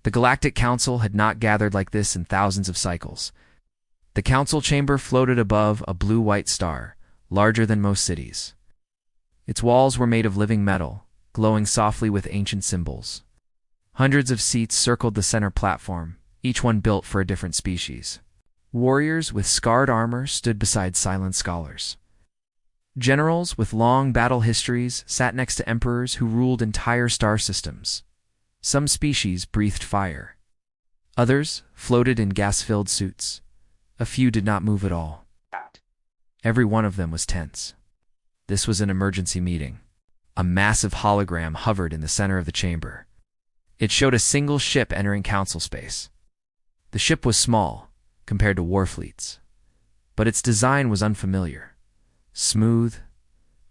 The Galactic Council had not gathered like this in thousands of cycles. The council chamber floated above a blue-white star, larger than most cities. Its walls were made of living metal, glowing softly with ancient symbols. Hundreds of seats circled the center platform, each one built for a different species. Warriors with scarred armor stood beside silent scholars. Generals with long battle histories sat next to emperors who ruled entire star systems. Some species breathed fire. Others floated in gas-filled suits. A few did not move at all. Every one of them was tense. This was an emergency meeting. A massive hologram hovered in the center of the chamber. It showed a single ship entering council space. The ship was small, compared to war fleets, but its design was unfamiliar. Smooth,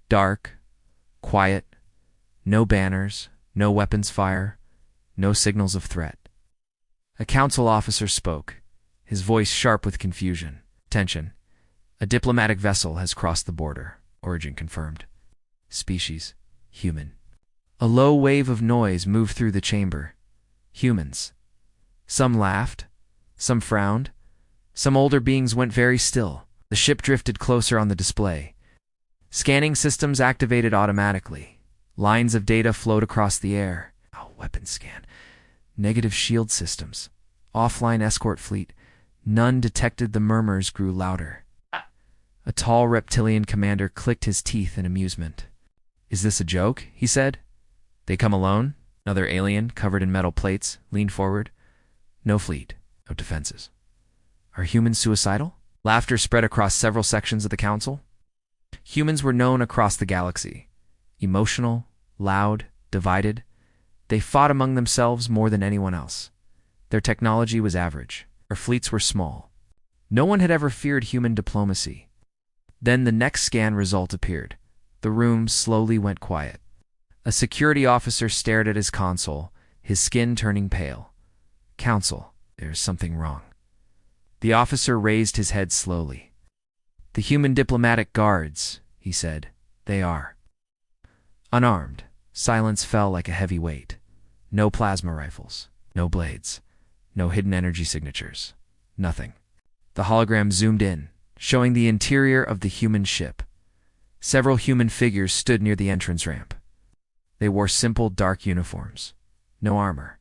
dark, quiet, no banners, no weapons fire, no signals of threat. A council officer spoke, his voice sharp with confusion. Attention. A diplomatic vessel has crossed the border. Origin confirmed. Species, human. A low wave of noise moved through the chamber. Humans. Some laughed, some frowned. Some older beings went very still. The ship drifted closer on the display. Scanning systems activated automatically. Lines of data flowed across the air. Weapons scan. Negative shield systems. Offline escort fleet. None detected. The murmurs grew louder. A tall reptilian commander clicked his teeth in amusement. "Is this a joke?" he said. "They come alone?" Another alien, covered in metal plates, leaned forward. "No fleet. No defenses." "Are humans suicidal?" Laughter spread across several sections of the council. Humans were known across the galaxy. Emotional, loud, divided. They fought among themselves more than anyone else. Their technology was average. Their fleets were small. No one had ever feared human diplomacy. Then the next scan result appeared. The room slowly went quiet. A security officer stared at his console, his skin turning pale. "Council, there's something wrong." The officer raised his head slowly. "The human diplomatic guards," he said. "They are unarmed." Silence fell like a heavy weight. No plasma rifles, no blades, no hidden energy signatures. Nothing. The hologram zoomed in, showing the interior of the human ship. Several human figures stood near the entrance ramp. They wore simple, dark uniforms. No armor,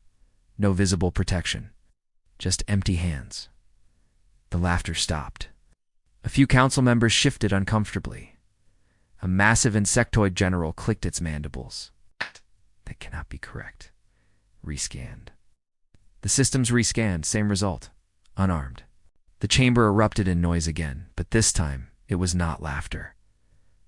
no visible protection. Just empty hands. The laughter stopped. A few council members shifted uncomfortably. A massive insectoid general clicked its mandibles. "That cannot be correct." Rescanned. The systems rescanned, same result. Unarmed. The chamber erupted in noise again, but this time it was not laughter.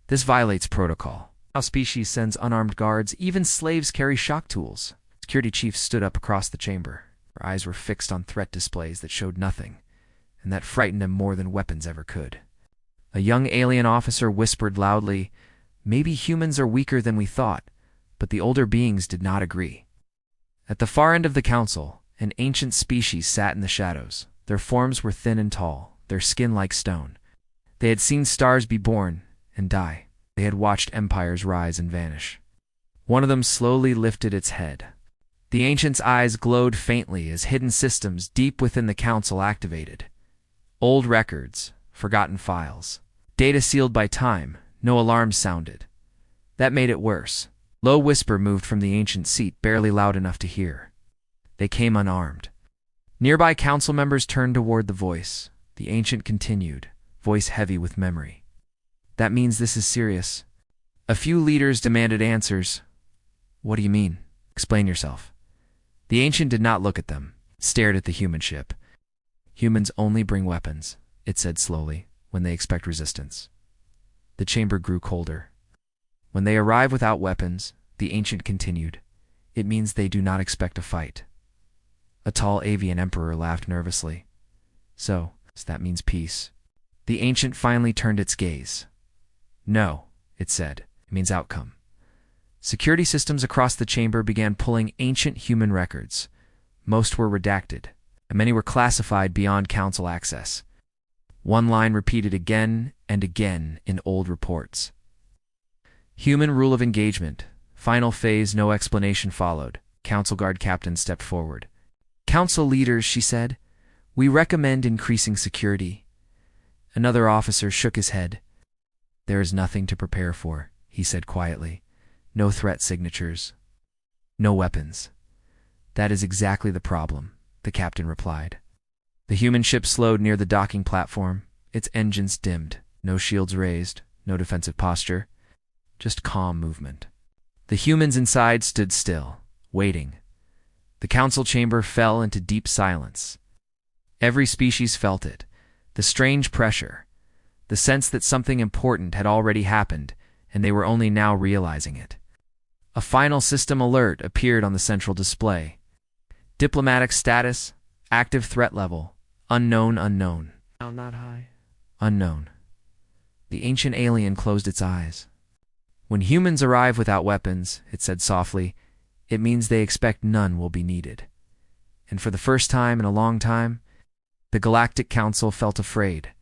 "This violates protocol. Our species sends unarmed guards. Even slaves carry shock tools." Security chief stood up across the chamber. Her eyes were fixed on threat displays that showed nothing, and that frightened him more than weapons ever could. A young alien officer whispered loudly, "Maybe humans are weaker than we thought," but the older beings did not agree. At the far end of the council, an ancient species sat in the shadows. Their forms were thin and tall, their skin like stone. They had seen stars be born and die. They had watched empires rise and vanish. One of them slowly lifted its head. The ancient's eyes glowed faintly as hidden systems deep within the council activated. Old records, forgotten files. Data sealed by time, no alarms sounded. That made it worse. Low whisper moved from the ancient seat, barely loud enough to hear. They came unarmed. Nearby council members turned toward the voice. The ancient continued, voice heavy with memory. "That means this is serious." A few leaders demanded answers. "What do you mean? Explain yourself." The ancient did not look at them, stared at the human ship. "Humans only bring weapons," it said slowly, "when they expect resistance." The chamber grew colder. "When they arrive without weapons," the ancient continued, "it means they do not expect a fight." A tall avian emperor laughed nervously. "So that means peace." The ancient finally turned its gaze. "No," it said, "it means outcome." Security systems across the chamber began pulling ancient human records. Most were redacted, and many were classified beyond council access. One line repeated again and again in old reports. "Human rule of engagement. Final phase, no explanation followed." Council guard captain stepped forward. Council leaders, she said, we recommend increasing security. Another officer shook his head. There is nothing to prepare for, he said quietly. No threat signatures. No weapons. That is exactly the problem, the captain replied. The human ship slowed near the docking platform, its engines dimmed, no shields raised, no defensive posture, just calm movement. The humans inside stood still, waiting. The council chamber fell into deep silence. Every species felt it, the strange pressure, the sense that something important had already happened, and they were only now realizing it. A final system alert appeared on the central display. Diplomatic status, active threat level, unknown unknown. Now not high. Unknown. The ancient alien closed its eyes. When humans arrive without weapons, it said softly, it means they expect none will be needed. And for the first time in a long time, the Galactic Council felt afraid.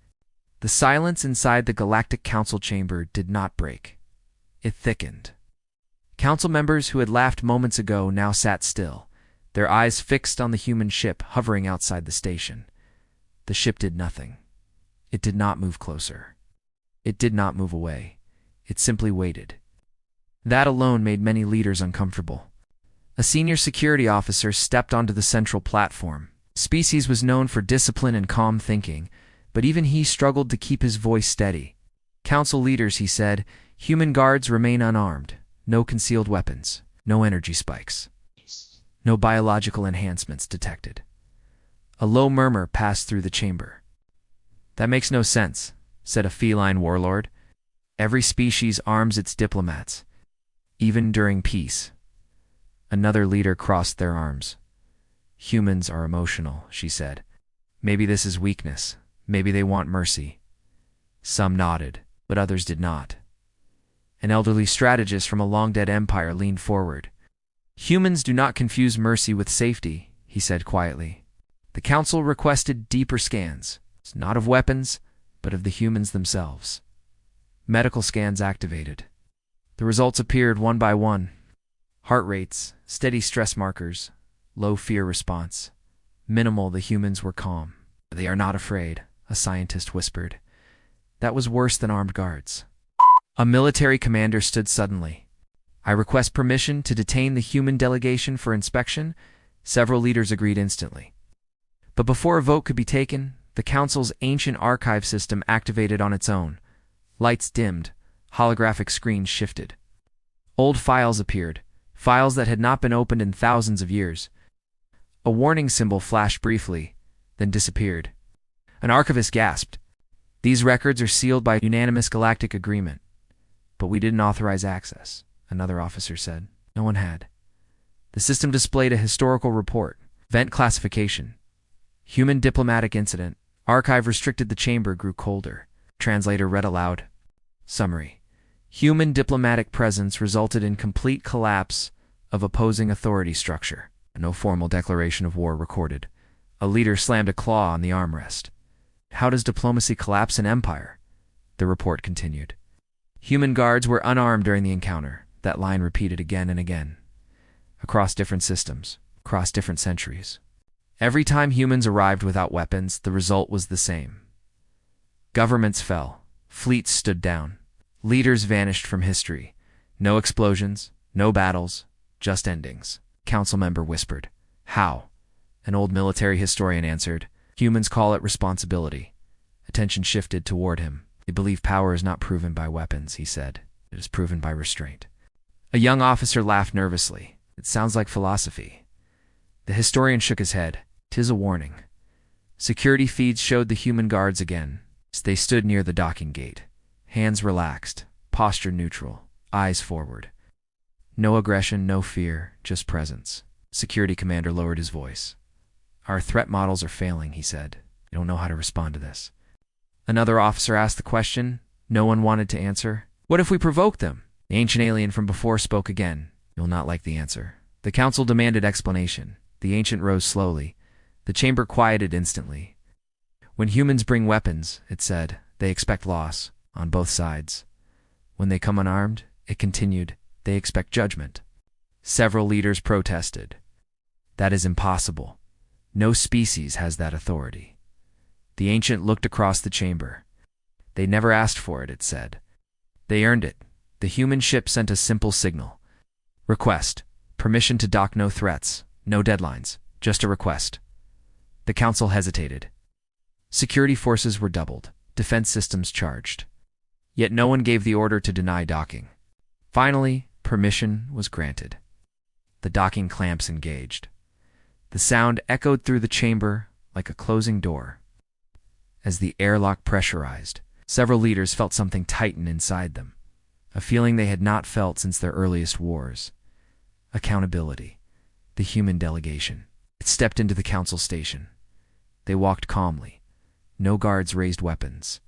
The silence inside the Galactic Council chamber did not break. It thickened. Council members who had laughed moments ago now sat still, their eyes fixed on the human ship hovering outside the station. The ship did nothing. It did not move closer. It did not move away. It simply waited. That alone made many leaders uncomfortable. A senior security officer stepped onto the central platform. Species was known for discipline and calm thinking, but even he struggled to keep his voice steady. Council leaders, he said, human guards remain unarmed. No concealed weapons. No energy spikes. No biological enhancements detected. A low murmur passed through the chamber. That makes no sense, said a feline warlord. Every species arms its diplomats, even during peace. Another leader crossed their arms. Humans are emotional, she said. Maybe this is weakness. Maybe they want mercy. Some nodded, but others did not. An elderly strategist from a long-dead empire leaned forward. Humans do not confuse mercy with safety, he said quietly. The council requested deeper scans, not of weapons, but of the humans themselves. Medical scans activated. The results appeared one by one. Heart rates, steady stress markers, low fear response. Minimal, the humans were calm. They are not afraid, a scientist whispered. That was worse than armed guards. A military commander stood suddenly. I request permission to detain the human delegation for inspection. Several leaders agreed instantly. But before a vote could be taken, the council's ancient archive system activated on its own. Lights dimmed, holographic screens shifted. Old files appeared, files that had not been opened in thousands of years. A warning symbol flashed briefly, then disappeared. An archivist gasped. These records are sealed by unanimous galactic agreement. But we didn't authorize access, another officer said. No one had. The system displayed a historical report. Event classification. Human diplomatic incident. Archive restricted. The chamber grew colder. Translator read aloud. Summary. Human diplomatic presence resulted in complete collapse of opposing authority structure. No formal declaration of war recorded. A leader slammed a claw on the armrest. How does diplomacy collapse an empire? The report continued. Human guards were unarmed during the encounter. That line repeated again and again. Across different systems, across different centuries. Every time humans arrived without weapons, the result was the same. Governments fell. Fleets stood down. Leaders vanished from history. No explosions, no battles, just endings. Council member whispered. How? An old military historian answered. Humans call it responsibility. Attention shifted toward him. They believe power is not proven by weapons, he said. It is proven by restraint. A young officer laughed nervously. It sounds like philosophy. The historian shook his head. 'Tis a warning. Security feeds showed the human guards again. They stood near the docking gate. Hands relaxed, posture neutral, eyes forward. No aggression, no fear, just presence. Security commander lowered his voice. Our threat models are failing, he said. We don't know how to respond to this. Another officer asked the question. No one wanted to answer. What if we provoke them? The ancient alien from before spoke again. You'll not like the answer. The council demanded explanation. The ancient rose slowly. The chamber quieted instantly. When humans bring weapons, it said, they expect loss, on both sides. When they come unarmed, it continued, they expect judgment. Several leaders protested. That is impossible. No species has that authority. The ancient looked across the chamber. They never asked for it, it said. They earned it. The human ship sent a simple signal. Request. Permission to dock, no threats, no deadlines, just a request. The council hesitated. Security forces were doubled, defense systems charged. Yet no one gave the order to deny docking. Finally, permission was granted. The docking clamps engaged. The sound echoed through the chamber like a closing door. As the airlock pressurized, several leaders felt something tighten inside them, a feeling they had not felt since their earliest wars. Accountability. The human delegation. It stepped into the council station. They walked calmly. No guards raised weapons.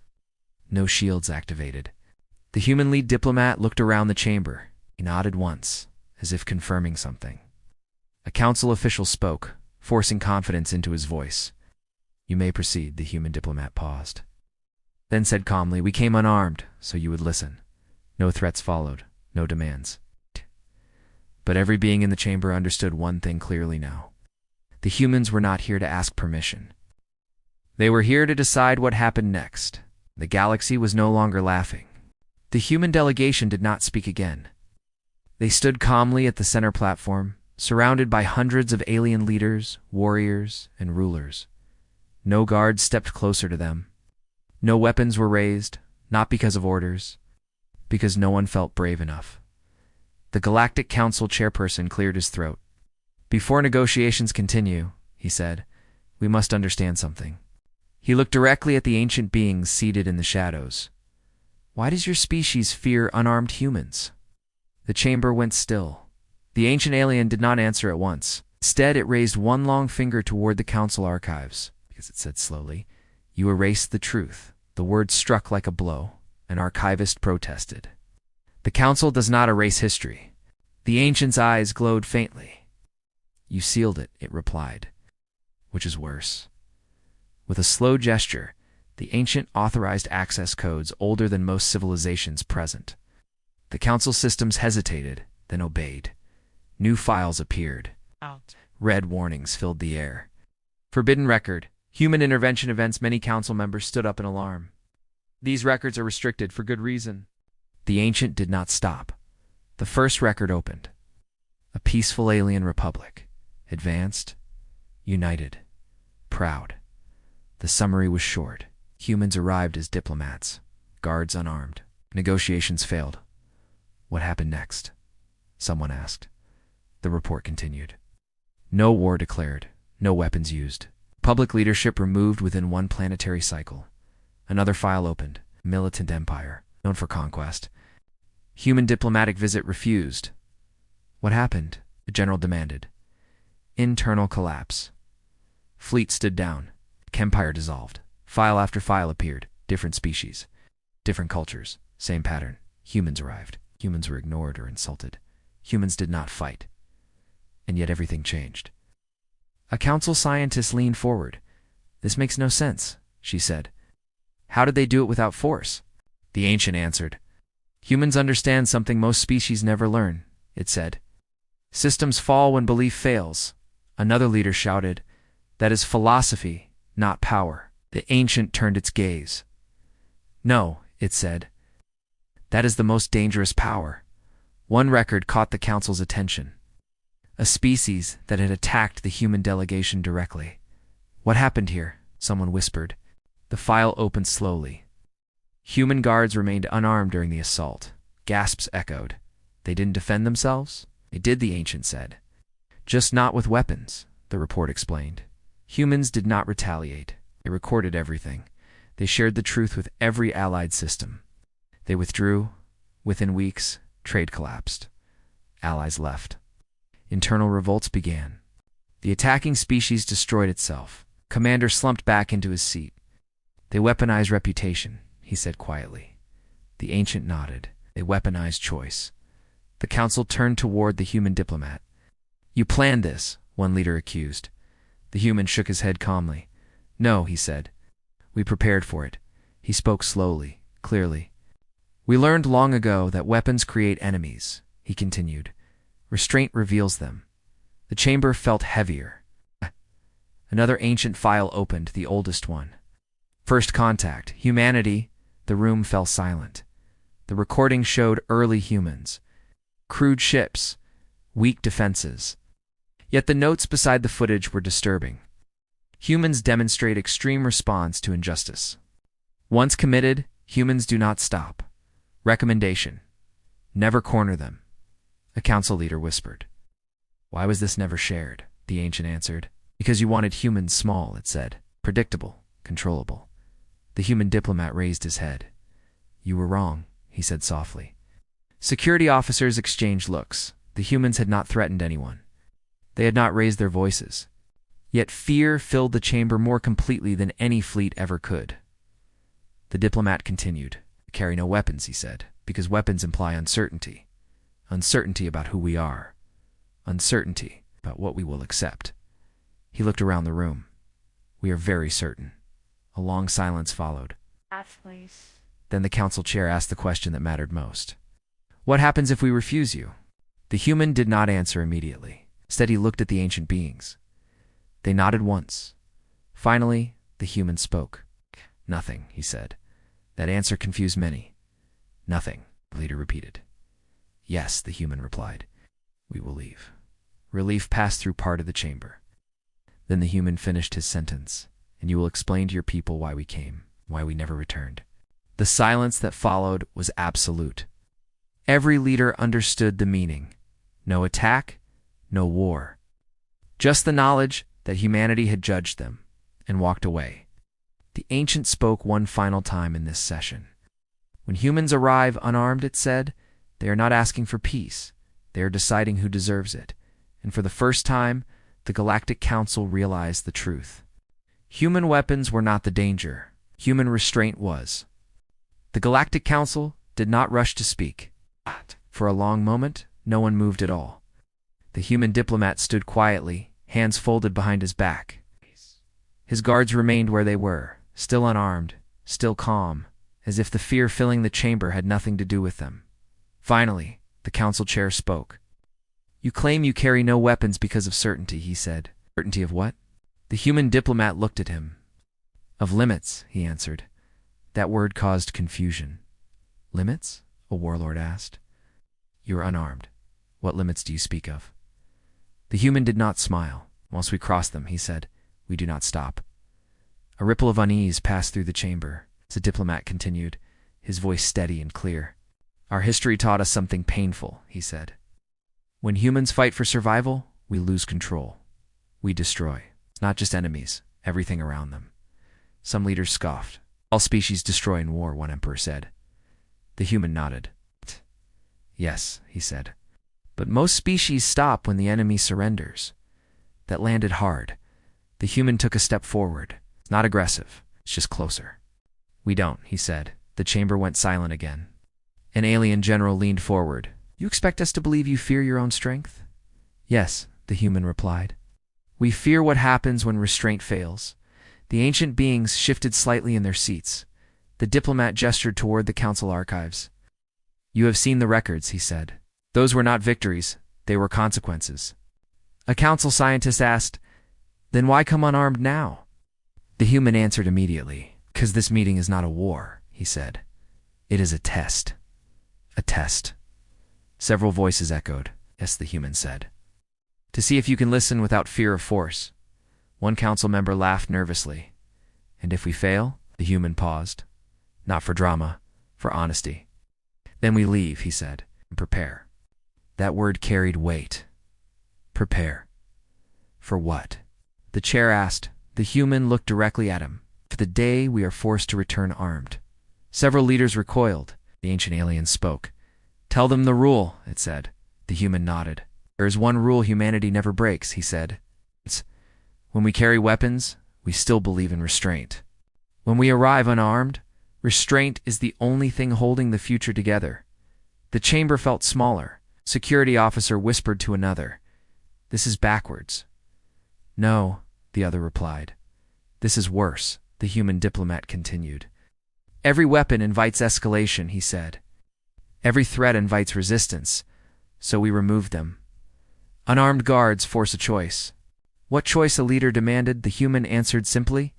No shields activated. The human lead diplomat looked around the chamber. He nodded once, as if confirming something. A council official spoke, forcing confidence into his voice. You may proceed, the human diplomat paused. Then said calmly, we came unarmed, so you would listen. No threats followed, no demands. But every being in the chamber understood one thing clearly now. The humans were not here to ask permission. They were here to decide what happened next. The galaxy was no longer laughing. The human delegation did not speak again. They stood calmly at the center platform, surrounded by hundreds of alien leaders, warriors, and rulers. No guards stepped closer to them. No weapons were raised, not because of orders, because no one felt brave enough. The Galactic Council chairperson cleared his throat. Before negotiations continue, he said, we must understand something. He looked directly at the ancient beings seated in the shadows. Why does your species fear unarmed humans? The chamber went still. The ancient alien did not answer at once. Instead, it raised one long finger toward the council archives, because it said slowly, you erased the truth. The word struck like a blow. An archivist protested. The council does not erase history. The ancient's eyes glowed faintly. You sealed it, it replied. Which is worse. With a slow gesture, the ancient authorized access codes older than most civilizations present. The council systems hesitated, then obeyed. New files appeared. Out. Red warnings filled the air. Forbidden record. Human intervention events. Many council members stood up in alarm. These records are restricted for good reason. The ancient did not stop. The first record opened. A peaceful alien republic. Advanced, united, proud. The summary was short. Humans arrived as diplomats, guards unarmed. Negotiations failed. What happened next? Someone asked. The report continued. No war declared, no weapons used. Public leadership removed within one planetary cycle. Another file opened. Militant empire, known for conquest. Human diplomatic visit refused. What happened? The general demanded. Internal collapse. Fleet stood down. Empire dissolved. File after file appeared. Different species. Different cultures. Same pattern. Humans arrived. Humans were ignored or insulted. Humans did not fight. And yet everything changed. A council scientist leaned forward. This makes no sense, she said. How did they do it without force? The ancient answered. Humans understand something most species never learn, it said. Systems fall when belief fails. Another leader shouted. That is philosophy, not power. The ancient turned its gaze. No, it said. That is the most dangerous power. One record caught the council's attention. A species that had attacked the human delegation directly. What happened here? Someone whispered. The file opened slowly. Human guards remained unarmed during the assault. Gasps echoed. They didn't defend themselves? They did, the ancient said. Just not with weapons, the report explained. Humans did not retaliate. They recorded everything. They shared the truth with every allied system. They withdrew. Within weeks, trade collapsed. Allies left. Internal revolts began. The attacking species destroyed itself. Commander slumped back into his seat. They weaponized reputation, he said quietly. The ancient nodded. They weaponized choice. The council turned toward the human diplomat. You planned this, one leader accused. The human shook his head calmly. No, he said. We prepared for it. He spoke slowly, clearly. We learned long ago that weapons create enemies, he continued. Restraint reveals them. The chamber felt heavier. A Another ancient file opened, the oldest one. First contact, humanity. The room fell silent. The recording showed early humans. Crude ships, weak defenses. Yet the notes beside the footage were disturbing. Humans demonstrate extreme response to injustice. Once committed, humans do not stop. Recommendation: never corner them. A council leader whispered. Why was this never shared? The ancient answered. Because you wanted humans small, it said. Predictable, controllable. The human diplomat raised his head. You were wrong, he said softly. Security officers exchanged looks. The humans had not threatened anyone. They had not raised their voices. Yet fear filled the chamber more completely than any fleet ever could. The diplomat continued. Carry no weapons, he said, because weapons imply uncertainty. Uncertainty about who we are. Uncertainty about what we will accept. He looked around the room. We are very certain. A long silence followed. Please. Then the council chair asked the question that mattered most. What happens if we refuse you? The human did not answer immediately. Instead, he looked at the ancient beings. They nodded once. Finally, the human spoke. Nothing, he said. That answer confused many. Nothing, the leader repeated. Yes, the human replied. We will leave. Relief passed through part of the chamber. Then the human finished his sentence. And you will explain to your people why we came, why we never returned. The silence that followed was absolute. Every leader understood the meaning. No attack, no war. Just the knowledge that humanity had judged them and walked away. The ancient spoke one final time in this session. When humans arrive unarmed, it said, they are not asking for peace. They are deciding who deserves it. And for the first time, the Galactic Council realized the truth. Human weapons were not the danger. Human restraint was. The Galactic Council did not rush to speak. For a long moment, no one moved at all. The human diplomat stood quietly, hands folded behind his back. His guards remained where they were, still unarmed, still calm, as if the fear filling the chamber had nothing to do with them. Finally, the council chair spoke. You claim you carry no weapons because of certainty, he said. Certainty of what? The human diplomat looked at him. Of limits, he answered. That word caused confusion. Limits? A warlord asked. You are unarmed. What limits do you speak of? The human did not smile. Once we cross them, he said, we do not stop. A ripple of unease passed through the chamber. The diplomat continued, his voice steady and clear. Our history taught us something painful, he said. When humans fight for survival, we lose control. We destroy. Not just enemies, everything around them. Some leaders scoffed. All species destroy in war, one emperor said. The human nodded. Yes, he said. But most species stop when the enemy surrenders. That landed hard. The human took a step forward. It's not aggressive, it's just closer. We don't, he said. The chamber went silent again. An alien general leaned forward. You expect us to believe you fear your own strength? Yes, the human replied. We fear what happens when restraint fails. The ancient beings shifted slightly in their seats. The diplomat gestured toward the council archives. You have seen the records, he said. Those were not victories, they were consequences. A council scientist asked, then why come unarmed now? The human answered immediately, because this meeting is not a war, he said. It is a test. A test. Several voices echoed. Yes, the human said. To see if you can listen without fear of force. One council member laughed nervously. And if we fail? The human paused. Not for drama, for honesty. Then we leave, he said, and prepare. That word carried weight. Prepare. For what? The chair asked. The human looked directly at him. For the day we are forced to return armed. Several leaders recoiled. The ancient alien spoke. Tell them the rule, it said. The human nodded. There is one rule humanity never breaks, he said. It's when we carry weapons, we still believe in restraint. When we arrive unarmed, restraint is the only thing holding the future together. The chamber felt smaller. Security officer whispered to another. This is backwards. No, the other replied. This is worse, the human diplomat continued. Every weapon invites escalation, he said. Every threat invites resistance, so we remove them. Unarmed guards force a choice. What choice a leader demanded, the human answered simply.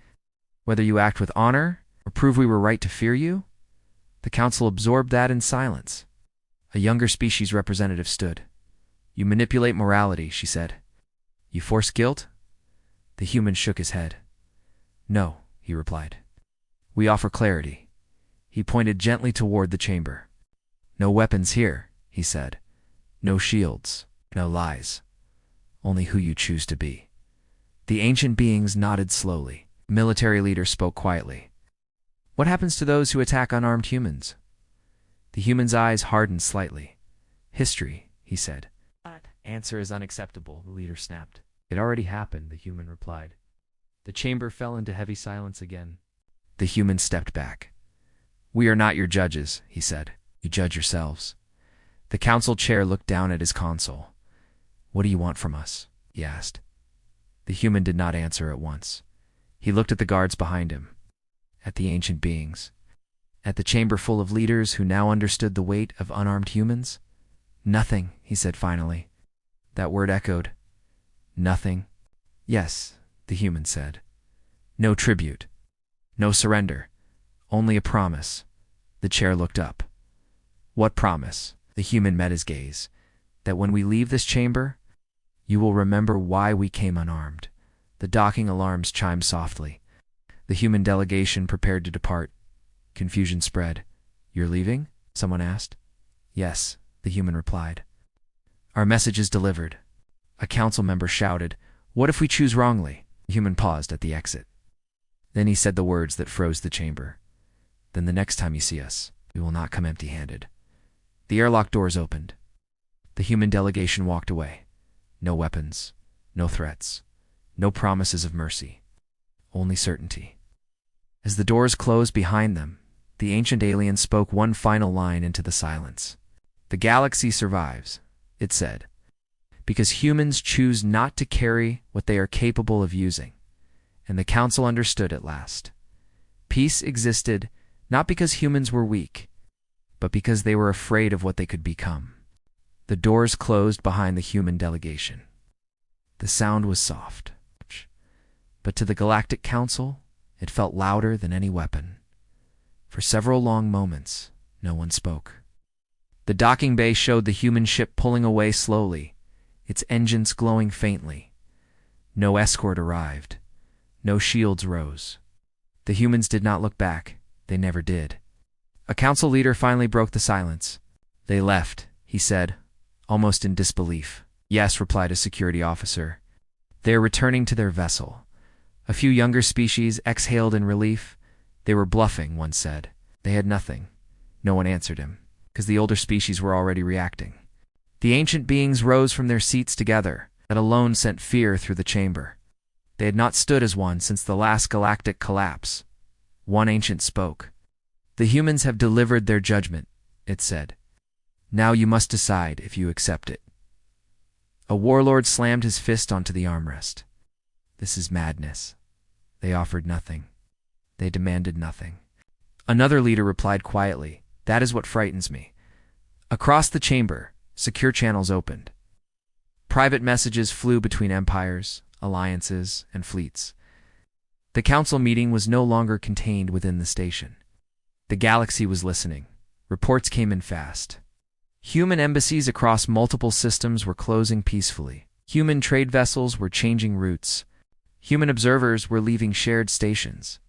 Whether you act with honor or prove we were right to fear you? The council absorbed that in silence. A younger species representative stood. You manipulate morality, she said. You force guilt? The human shook his head. No, he replied. We offer clarity. He pointed gently toward the chamber. No weapons here, he said. No shields, no lies. Only who you choose to be. The ancient beings nodded slowly. Military leader spoke quietly. What happens to those who attack unarmed humans? The human's eyes hardened slightly. History, he said. That answer is unacceptable, the leader snapped. It already happened, the human replied. The chamber fell into heavy silence again. The human stepped back. We are not your judges, he said. You judge yourselves. The council chair looked down at his console. What do you want from us? He asked. The human did not answer at once. He looked at the guards behind him, at the ancient beings, at the chamber full of leaders who now understood the weight of unarmed humans. Nothing, he said finally. That word echoed. Nothing. Yes, the human said. No tribute. No surrender. Only a promise. The chair looked up. What promise? The human met his gaze. That when we leave this chamber, you will remember why we came unarmed. The docking alarms chimed softly. The human delegation prepared to depart. Confusion spread. You're leaving? Someone asked. Yes, the human replied. Our message is delivered. A council member shouted, What if we choose wrongly? The human paused at the exit. Then he said the words that froze the chamber. Then the next time you see us, we will not come empty-handed. The airlock doors opened. The human delegation walked away. No weapons, no threats, no promises of mercy, only certainty. As the doors closed behind them, the ancient alien spoke one final line into the silence. The galaxy survives, it said, because humans choose not to carry what they are capable of using. And the council understood at last. Peace existed not because humans were weak, but because they were afraid of what they could become. The doors closed behind the human delegation. The sound was soft, but to the Galactic Council, it felt louder than any weapon. For several long moments, no one spoke. The docking bay showed the human ship pulling away slowly, its engines glowing faintly. No escort arrived. No shields rose. The humans did not look back. They never did. A council leader finally broke the silence. They left, he said, almost in disbelief. Yes, replied a security officer. They are returning to their vessel. A few younger species exhaled in relief. They were bluffing, one said. They had nothing. No one answered him, because the older species were already reacting. The ancient beings rose from their seats together. That alone sent fear through the chamber. They had not stood as one since the last galactic collapse. One ancient spoke. The humans have delivered their judgment, it said. Now you must decide if you accept it. A warlord slammed his fist onto the armrest. This is madness. They offered nothing. They demanded nothing. Another leader replied quietly, That is what frightens me. Across the chamber, secure channels opened. Private messages flew between empires, alliances, and fleets. The council meeting was no longer contained within the station. The galaxy was listening. Reports came in fast. Human embassies across multiple systems were closing peacefully. Human trade vessels were changing routes. Human observers were leaving shared stations.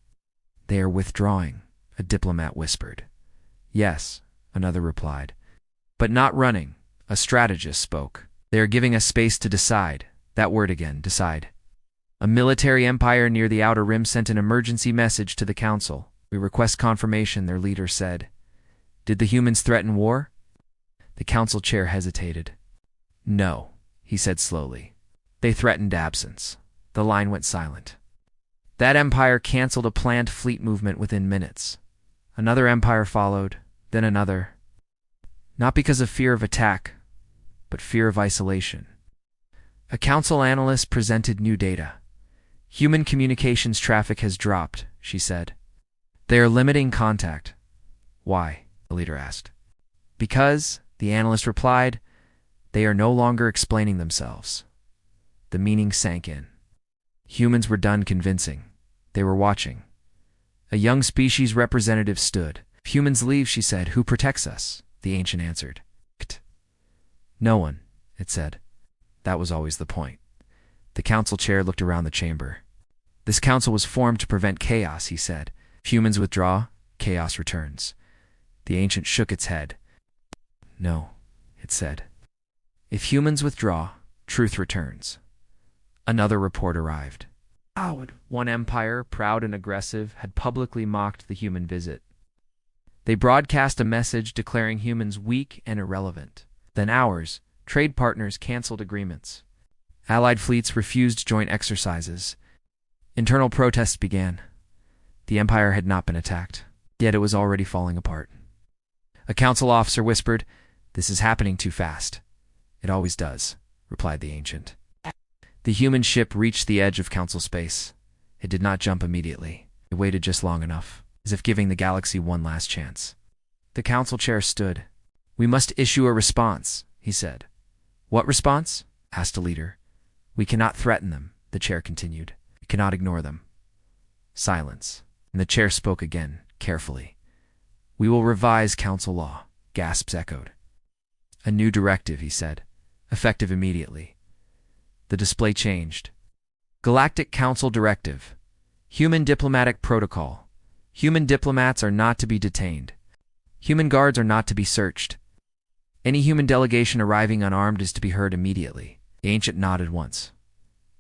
They are withdrawing, a diplomat whispered. Yes, another replied. But not running, a strategist spoke. They are giving us space to decide. That word again, decide. A military empire near the Outer Rim sent an emergency message to the council. We request confirmation, their leader said. Did the humans threaten war? The council chair hesitated. No, he said slowly. They threatened absence. The line went silent. That empire canceled a planned fleet movement within minutes. Another empire followed, then another. Not because of fear of attack, but fear of isolation. A council analyst presented new data. Human communications traffic has dropped, she said. They are limiting contact. Why? The leader asked. Because, the analyst replied, they are no longer explaining themselves. The meaning sank in. Humans were done convincing. They were watching. A young species representative stood. If humans leave, she said, who protects us? The ancient answered. No one, it said. That was always the point. The council chair looked around the chamber. This council was formed to prevent chaos, he said. If humans withdraw, chaos returns. The ancient shook its head. No, it said. If humans withdraw, truth returns. Another report arrived. One empire, proud and aggressive, had publicly mocked the human visit. They broadcast a message declaring humans weak and irrelevant. Then ours, trade partners, canceled agreements. Allied fleets refused joint exercises. Internal protests began. The empire had not been attacked, yet it was already falling apart. A council officer whispered, "This is happening too fast." "It always does," replied the ancient. The human ship reached the edge of council space. It did not jump immediately. It waited just long enough, as if giving the galaxy one last chance. The council chair stood. "We must issue a response," he said. "What response?" asked a leader. "We cannot threaten them," the chair continued. "We cannot ignore them." Silence. And the chair spoke again, carefully. "We will revise council law," gasps echoed. "A new directive," he said, effective immediately. The display changed. Galactic Council Directive. Human Diplomatic Protocol. Human diplomats are not to be detained. Human guards are not to be searched. Any human delegation arriving unarmed is to be heard immediately. The ancient nodded once.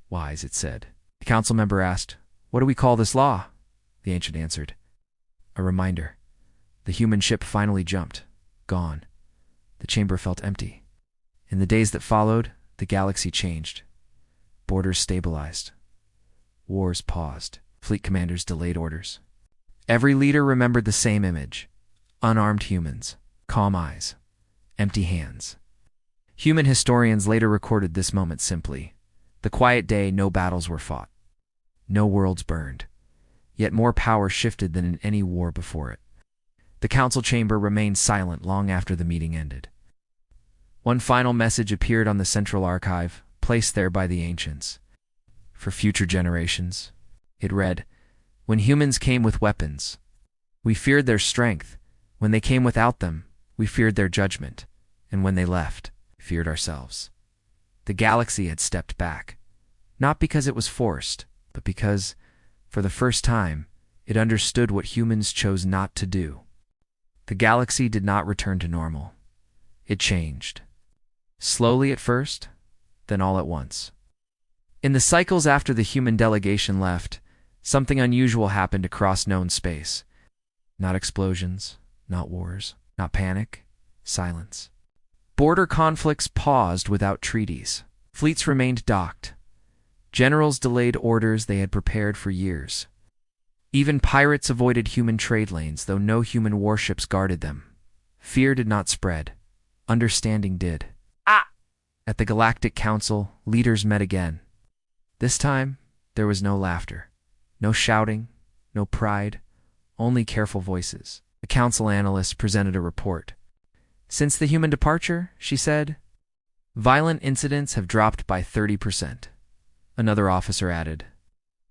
"Wise," it said. The council member asked, "What do we call this law?" The ancient answered, "A reminder." The human ship finally jumped. Gone. The chamber felt empty. In the days that followed, the galaxy changed. Borders stabilized. Wars paused. Fleet commanders delayed orders. Every leader remembered the same image. Unarmed humans, calm eyes, empty hands. Human historians later recorded this moment simply. The quiet day, no battles were fought. No worlds burned. Yet more power shifted than in any war before it. The council chamber remained silent long after the meeting ended. One final message appeared on the central archive, placed there by the ancients. For future generations, it read, "When humans came with weapons, we feared their strength. When they came without them, we feared their judgment. And when they left, we feared ourselves." The galaxy had stepped back, not because it was forced, but because, for the first time, it understood what humans chose not to do. The galaxy did not return to normal. It changed. Slowly at first, then all at once. In the cycles after the human delegation left, something unusual happened across known space. Not explosions, not wars, not panic, silence. Border conflicts paused without treaties. Fleets remained docked. Generals delayed orders they had prepared for years. Even pirates avoided human trade lanes, though no human warships guarded them. Fear did not spread. Understanding did. At the Galactic Council, leaders met again. This time, there was no laughter, no shouting, no pride, only careful voices. The council analyst presented a report. "Since the human departure," she said, "violent incidents have dropped by 30%. Another officer added,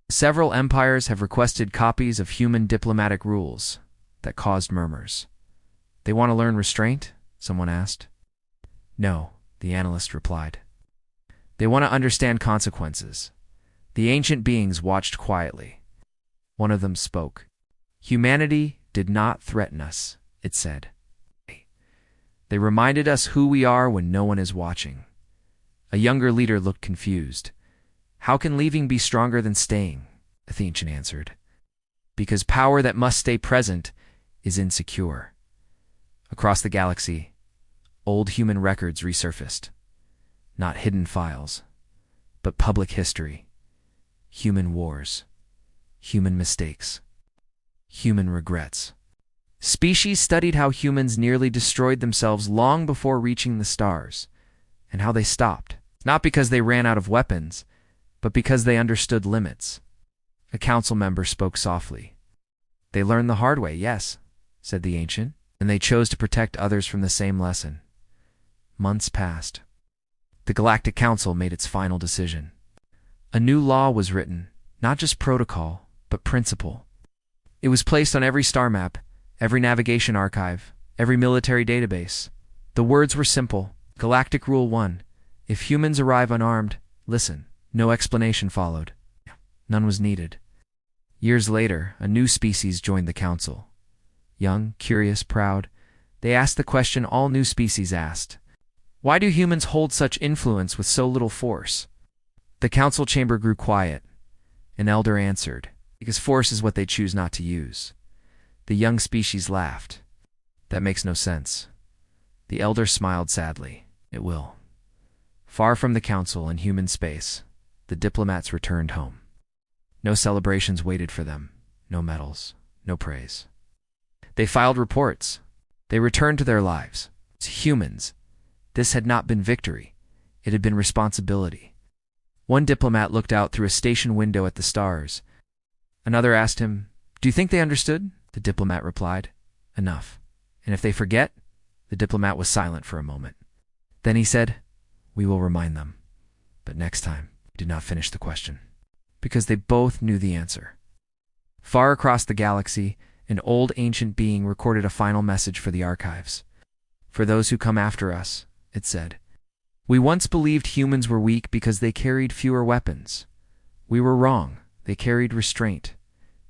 "Several empires have requested copies of human diplomatic rules." That caused murmurs. "They want to learn restraint?" someone asked. "No," the analyst replied. "They want to understand consequences." The ancient beings watched quietly. One of them spoke. "Humanity did not threaten us," it said. "They reminded us who we are when no one is watching." A younger leader looked confused. "How can leaving be stronger than staying?" the ancient answered. "Because power that must stay present is insecure." Across the galaxy, old human records resurfaced. Not hidden files, but public history. Human wars. Human mistakes. Human regrets. Species studied how humans nearly destroyed themselves long before reaching the stars, and how they stopped, not because they ran out of weapons, but because they understood limits. A council member spoke softly. "They learned the hard way, yes," said the ancient, "and they chose to protect others from the same lesson." Months passed. The Galactic Council made its final decision. A new law was written, not just protocol, but principle. It was placed on every star map, every navigation archive, every military database. The words were simple. Galactic Rule 1. If humans arrive unarmed, listen. No explanation followed. None was needed. Years later, a new species joined the council. Young, curious, proud, they asked the question all new species asked. Why do humans hold such influence with so little force? The council chamber grew quiet. An elder answered, because force is what they choose not to use. The young species laughed. That makes no sense. The elder smiled sadly. It will. Far from the council in human space, the diplomats returned home. No celebrations waited for them, no medals, no praise. They filed reports. They returned to their lives. As humans, this had not been victory. It had been responsibility. One diplomat looked out through a station window at the stars. Another asked him, "Do you think they understood?" The diplomat replied, "Enough. And if they forget?" The diplomat was silent for a moment. Then he said, "We will remind them." But next time, he did not finish the question, because they both knew the answer. Far across the galaxy, an old ancient being recorded a final message for the archives. "For those who come after us," it said, "we once believed humans were weak because they carried fewer weapons. We were wrong. They carried restraint.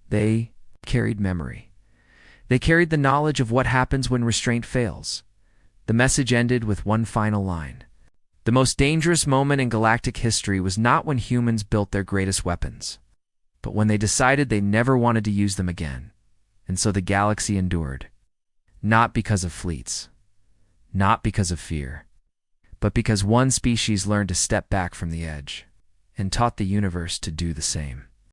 They carried memory. They carried the knowledge of what happens when restraint fails." The message ended with one final line. The most dangerous moment in galactic history was not when humans built their greatest weapons, but when they decided they never wanted to use them again. And so the galaxy endured. Not because of fleets, not because of fear, but because one species learned to step back from the edge and taught the universe to do the same.